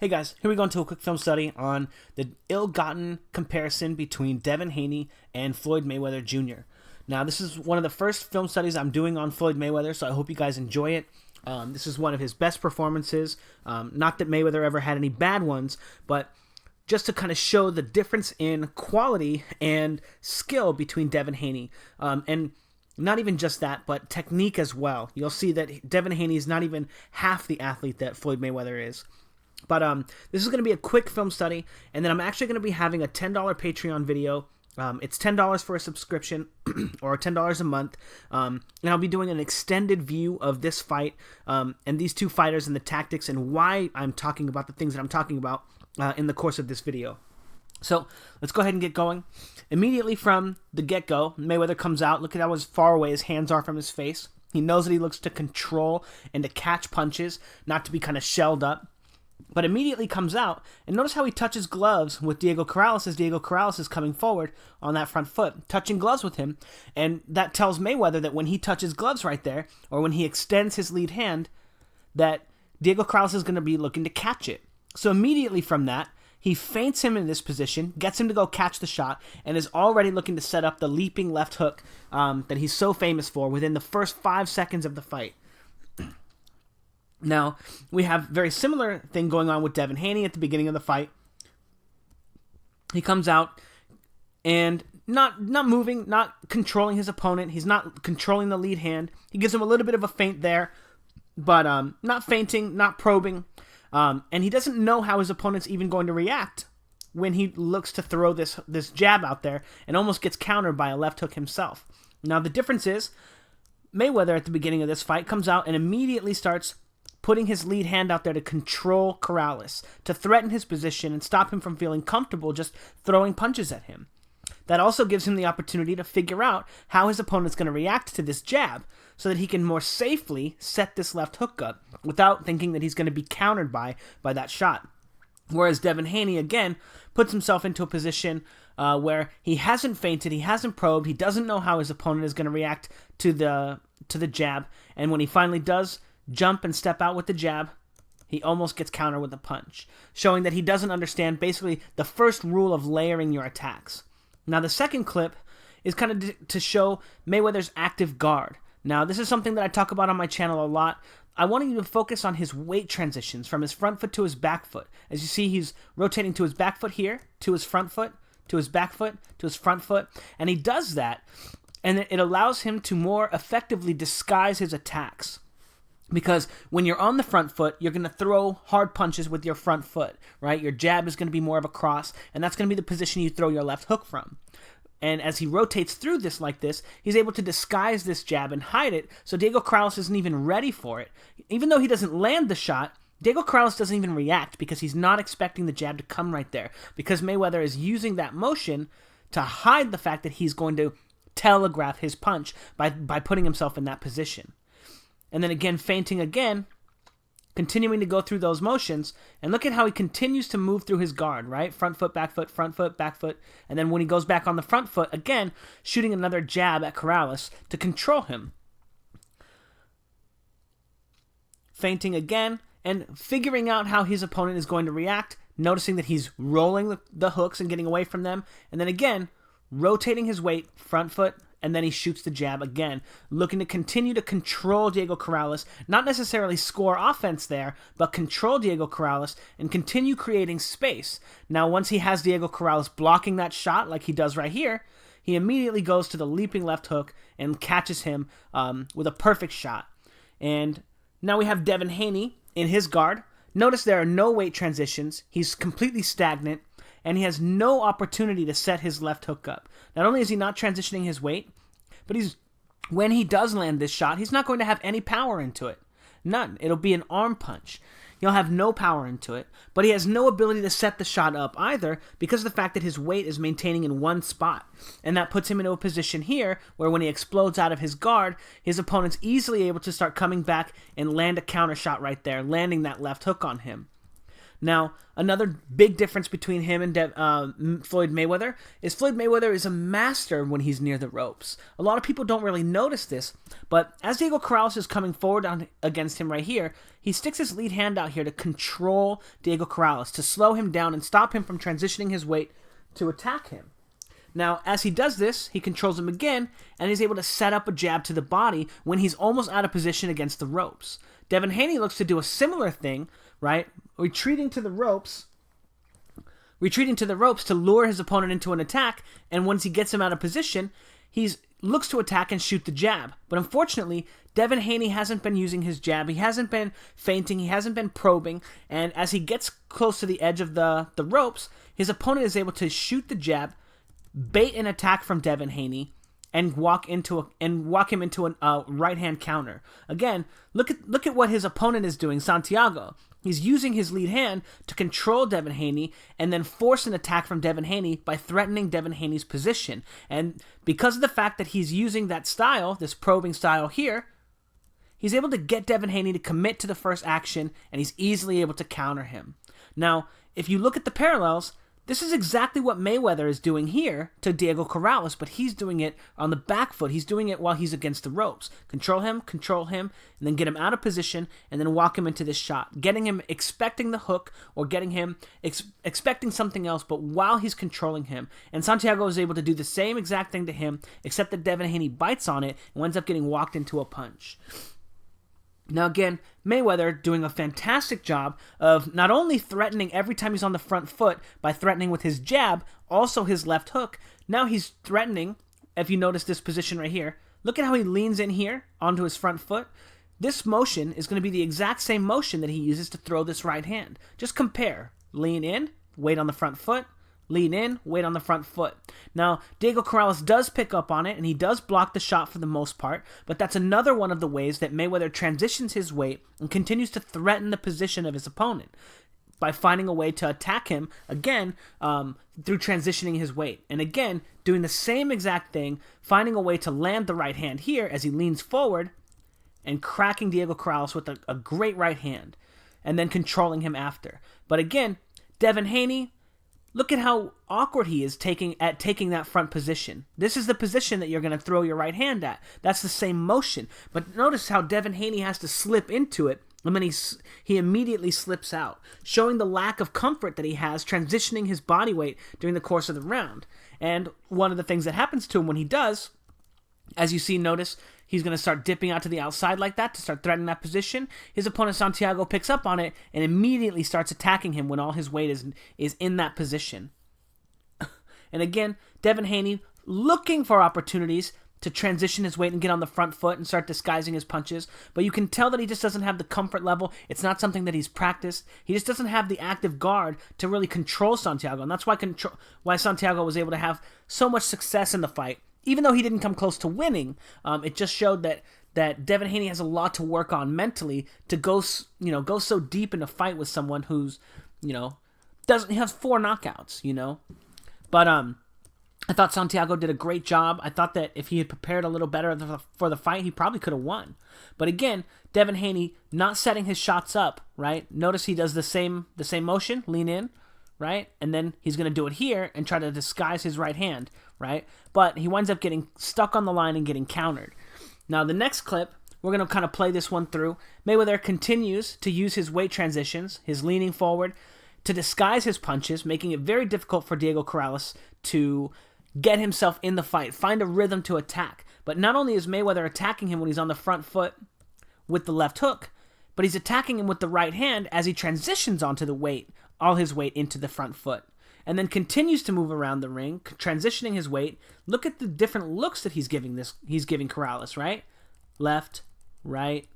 Hey guys, here we go into a quick film study on the ill-gotten comparison between Devin Haney and Floyd Mayweather Jr. Now, this is one of the first film studies I'm doing on Floyd Mayweather, so I hope you guys enjoy it. This is one of his best performances. Not that Mayweather ever had any bad ones, but just to kind of show the difference in quality and skill between Devin Haney. And not even just that, but technique as well. You'll see that Devin Haney is not even half the athlete that Floyd Mayweather is. But this is going to be a quick film study, and then I'm actually going to be having a $10 Patreon video. It's $10 for a subscription, or $10 a month, and I'll be doing an extended view of this fight, and these two fighters and the tactics and why I'm talking about the things that I'm talking about in the course of this video. So let's go ahead and get going. Immediately from the get-go, Mayweather comes out. Look at how far away his hands are from his face. He knows that he looks to control and to catch punches, not to be kind of shelled up. But immediately comes out, and notice how he touches gloves with Diego Corrales as Diego Corrales is coming forward on that front foot, touching gloves with him, and that tells Mayweather that when he touches gloves right there, or when he extends his lead hand, that Diego Corrales is going to be looking to catch it. So immediately from that, he feints him in this position, gets him to go catch the shot, and is already looking to set up the leaping left hook that he's so famous for within the first 5 seconds of the fight. Now, we have a very similar thing going on with Devin Haney at the beginning of the fight. He comes out and not moving, not controlling his opponent. He's not controlling the lead hand. He gives him a little bit of a feint there, but not feinting, not probing. And he doesn't know how his opponent's even going to react when he looks to throw this jab out there and almost gets countered by a left hook himself. Now, the difference is Mayweather at the beginning of this fight comes out and immediately starts putting his lead hand out there to control Corrales, to threaten his position and stop him from feeling comfortable just throwing punches at him. That also gives him the opportunity to figure out how his opponent's going to react to this jab so that he can more safely set this left hook up without thinking that he's going to be countered by that shot. Whereas Devin Haney, again, puts himself into a position where he hasn't feinted, he hasn't probed, he doesn't know how his opponent is going to react to the jab, and when he finally does jump and step out with the jab, he almost gets countered with a punch, showing that he doesn't understand basically the first rule of layering your attacks. Now, the second clip is kind of to show Mayweather's active guard. Now, this is something that I talk about on my channel a lot. I want you to focus on his weight transitions from his front foot to his back foot. As you see, he's rotating to his back foot here, to his front foot, to his back foot, to his front foot, and he does that, and it allows him to more effectively disguise his attacks. Because when you're on the front foot, you're going to throw hard punches with your front foot, right? Your jab is going to be more of a cross, and that's going to be the position you throw your left hook from. And as he rotates through this like this, he's able to disguise this jab and hide it, so Diego Corrales isn't even ready for it. Even though he doesn't land the shot, Diego Corrales doesn't even react because he's not expecting the jab to come right there, because Mayweather is using that motion to hide the fact that he's going to telegraph his punch by putting himself in that position. And then again, feinting again, continuing to go through those motions. And look at how he continues to move through his guard, right? Front foot, back foot, front foot, back foot. And then when he goes back on the front foot, again, shooting another jab at Corrales to control him. Feinting again, and figuring out how his opponent is going to react, noticing that he's rolling the hooks and getting away from them. And then again, rotating his weight, front foot, and then he shoots the jab again, looking to continue to control Diego Corrales, not necessarily score offense there, but control Diego Corrales and continue creating space. Now, once he has Diego Corrales blocking that shot like he does right here, he immediately goes to the leaping left hook and catches him with a perfect shot. And now we have Devin Haney in his guard. Notice there are no weight transitions. He's completely stagnant, and he has no opportunity to set his left hook up. Not only is he not transitioning his weight, but when he does land this shot, he's not going to have any power into it. None. It'll be an arm punch. He'll have no power into it, but he has no ability to set the shot up either because of the fact that his weight is maintaining in one spot. And that puts him into a position here where when he explodes out of his guard, his opponent's easily able to start coming back and land a counter shot right there, landing that left hook on him. Now, another big difference between him and Floyd Mayweather is Floyd Mayweather is a master when he's near the ropes. A lot of people don't really notice this, but as Diego Corrales is coming forward against him right here, he sticks his lead hand out here to control Diego Corrales, to slow him down and stop him from transitioning his weight to attack him. Now, as he does this, he controls him again, and he's able to set up a jab to the body when he's almost out of position against the ropes. Devin Haney looks to do a similar thing, right? Retreating to the ropes to lure his opponent into an attack, and once he gets him out of position, he looks to attack and shoot the jab. But unfortunately, Devin Haney hasn't been using his jab. He hasn't been feinting. He hasn't been probing. And as he gets close to the edge of the ropes, his opponent is able to shoot the jab, bait an attack from Devin Haney, and walk him into a right hand counter. Again, look at what his opponent is doing, Santiago. He's using his lead hand to control Devin Haney and then force an attack from Devin Haney by threatening Devin Haney's position. And because of the fact that he's using that style, this probing style here, he's able to get Devin Haney to commit to the first action, and he's easily able to counter him. Now, if you look at the parallels, this is exactly what Mayweather is doing here to Diego Corrales, but he's doing it on the back foot. He's doing it while he's against the ropes. Control him, and then get him out of position, and then walk him into this shot. Getting him expecting the hook, or getting him expecting something else, but while he's controlling him. And Santiago is able to do the same exact thing to him, except that Devin Haney bites on it and ends up getting walked into a punch. Now again, Mayweather doing a fantastic job of not only threatening every time he's on the front foot by threatening with his jab, also his left hook. Now he's threatening, if you notice this position right here, look at how he leans in here onto his front foot. This motion is going to be the exact same motion that he uses to throw this right hand. Just compare. Lean in, weight on the front foot. Lean in, weight on the front foot. Now, Diego Corrales does pick up on it, and he does block the shot for the most part, but that's another one of the ways that Mayweather transitions his weight and continues to threaten the position of his opponent by finding a way to attack him, again, through transitioning his weight. And again, doing the same exact thing, finding a way to land the right hand here as he leans forward and cracking Diego Corrales with a great right hand, and then controlling him after. But again, Devin Haney, look at how awkward he is taking that front position. This is the position that you're going to throw your right hand at. That's the same motion. But notice how Devin Haney has to slip into it, and then he immediately slips out, showing the lack of comfort that he has transitioning his body weight during the course of the round. And one of the things that happens to him when he does, as you see, notice, he's going to start dipping out to the outside like that to start threatening that position. His opponent Santiago picks up on it and immediately starts attacking him when all his weight is in that position. And again, Devin Haney looking for opportunities to transition his weight and get on the front foot and start disguising his punches. But you can tell that he just doesn't have the comfort level. It's not something that he's practiced. He just doesn't have the active guard to really control Santiago. And that's why Santiago was able to have so much success in the fight. Even though he didn't come close to winning, it just showed that Devin Haney has a lot to work on mentally to go so deep in a fight with someone who's, he has 4 knockouts, But I thought Santiago did a great job. I thought that if he had prepared a little better for the fight, he probably could have won. But again, Devin Haney not setting his shots up, right? Notice he does the same motion, lean in, right? And then he's going to do it here and try to disguise his right hand, right? But he winds up getting stuck on the line and getting countered. Now, the next clip, we're going to kind of play this one through. Mayweather continues to use his weight transitions, his leaning forward, to disguise his punches, making it very difficult for Diego Corrales to get himself in the fight, find a rhythm to attack. But not only is Mayweather attacking him when he's on the front foot with the left hook, but he's attacking him with the right hand as he transitions onto the weight, all his weight into the front foot, and then continues to move around the ring, transitioning his weight. Look at the different looks that he's giving Corrales, right? Left, right,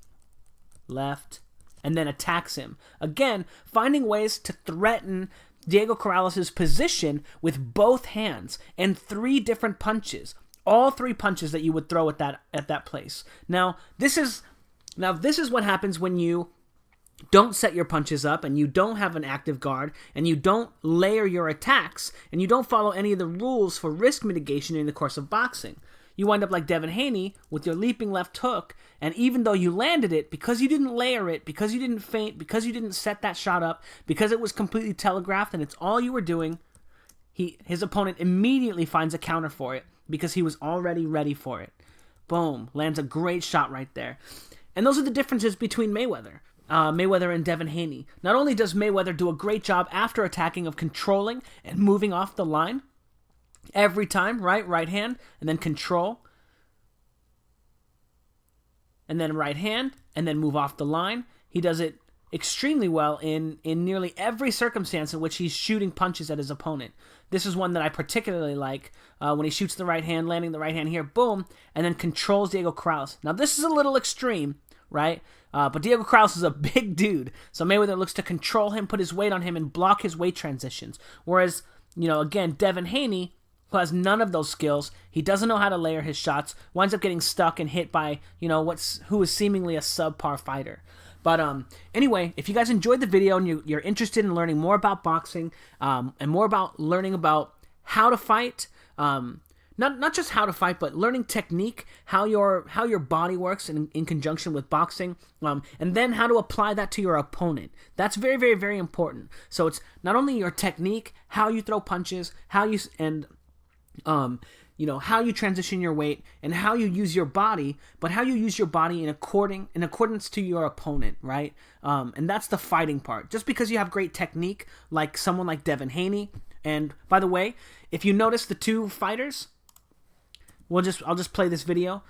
left, and then attacks him. Again, finding ways to threaten Diego Corrales' position with both hands and 3 different punches. All 3 punches that you would throw at that place. Now, this is what happens when you don't set your punches up and you don't have an active guard and you don't layer your attacks and you don't follow any of the rules for risk mitigation in the course of boxing. you wind up like Devin Haney with your leaping left hook, and even though you landed it, because you didn't layer it, because you didn't feint, because you didn't set that shot up, because it was completely telegraphed and it's all you were doing, his opponent immediately finds a counter for it because he was already ready for it. Boom, lands a great shot right there. And those are the differences between Mayweather and Devin Haney. Not only does Mayweather do a great job after attacking of controlling and moving off the line every time, right hand, and then control, and then right hand, and then move off the line. He does it extremely well in nearly every circumstance in which he's shooting punches at his opponent. This is one that I particularly like when he shoots the right hand, landing the right hand here, boom, and then controls Diego Krause. Now this is a little extreme, right? But Diego Krause is a big dude, so Mayweather looks to control him, put his weight on him, and block his weight transitions. Whereas, again, Devin Haney, who has none of those skills, he doesn't know how to layer his shots, winds up getting stuck and hit by, who is seemingly a subpar fighter. But anyway, if you guys enjoyed the video and you're interested in learning more about boxing and more about learning about how to fight, not just how to fight, but learning technique, how your body works in conjunction with boxing, and then how to apply that to your opponent. That's very, very, very important. So it's not only your technique, how you throw punches, how you transition your weight and how you use your body, but how you use your body in accordance to your opponent, right? And that's the fighting part. Just because you have great technique, like someone like Devin Haney, and by the way, if you notice the two fighters, I'll just play this video.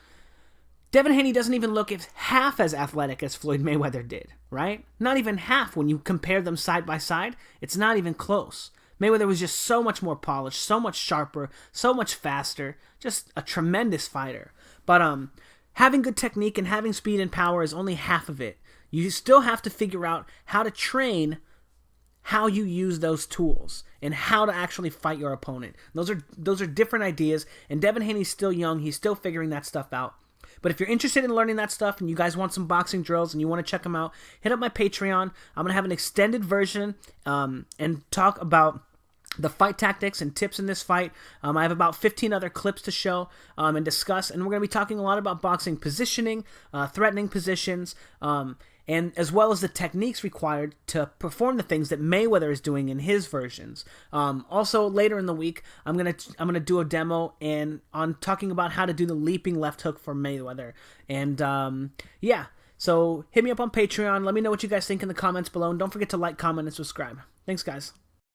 Devin Haney doesn't even look half as athletic as Floyd Mayweather did, right? Not even half when you compare them side by side. It's not even close. Mayweather was just so much more polished, so much sharper, so much faster, just a tremendous fighter. But having good technique and having speed and power is only half of it. You still have to figure out how to train how you use those tools and how to actually fight your opponent. Those are different ideas, and Devin Haney's still young. He's still figuring that stuff out. But if you're interested in learning that stuff and you guys want some boxing drills and you want to check them out, hit up my Patreon. I'm going to have an extended version and talk about the fight tactics and tips in this fight. I have about 15 other clips to show and discuss, and we're going to be talking a lot about boxing positioning, threatening positions, and as well as the techniques required to perform the things that Mayweather is doing in his versions. Also, later in the week, I'm gonna do a demo on talking about how to do the leaping left hook for Mayweather. And yeah, so hit me up on Patreon. Let me know what you guys think in the comments below, and don't forget to like, comment, and subscribe. Thanks, guys.